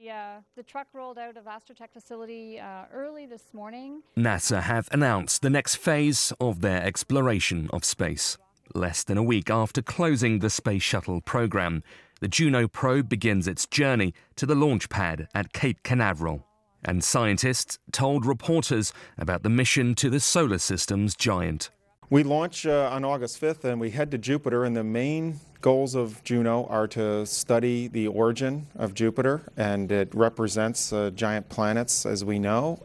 Yeah, the truck rolled out of Astrotech facility early this morning. NASA have announced the next phase of their exploration of space. Less than a week after closing the Space Shuttle program, the Juno probe begins its journey to the launch pad at Cape Canaveral. And scientists told reporters about the mission to the solar system's giant. We launch on August 5th and we head to Jupiter, and the main goals of Juno are to study the origin of Jupiter, and it represents giant planets, as we know,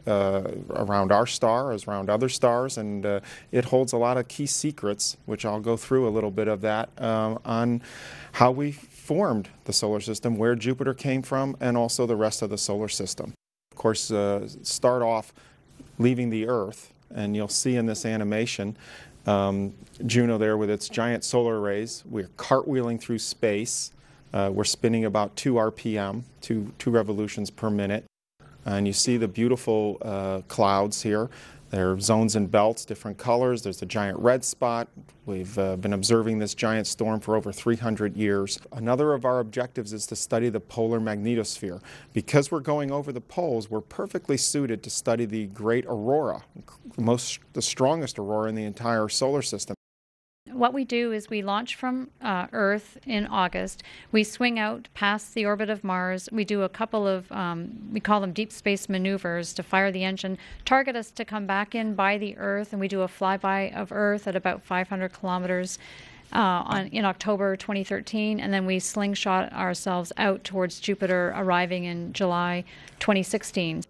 around our star, as around other stars, and it holds a lot of key secrets, which I'll go through a little bit of that, on how we formed the solar system, where Jupiter came from, and also the rest of the solar system. Of course, start off leaving the Earth, and you'll see in this animation Juno there with its giant solar arrays. We're cartwheeling through space. We're spinning about 2 RPM, two revolutions per minute. And you see the beautiful clouds here. There are zones and belts, different colors. There's a giant red spot. We've been observing this giant storm for over 300 years. Another of our objectives is to study the polar magnetosphere. Because we're going over the poles, we're perfectly suited to study the great aurora, the strongest aurora in the entire solar system. What we do is we launch from Earth in August. We swing out past the orbit of Mars. We do a couple of, we call them deep space maneuvers, to fire the engine, target us to come back in by the Earth, and we do a flyby of Earth at about 500 kilometers in October 2013, and then we slingshot ourselves out towards Jupiter, arriving in July 2016.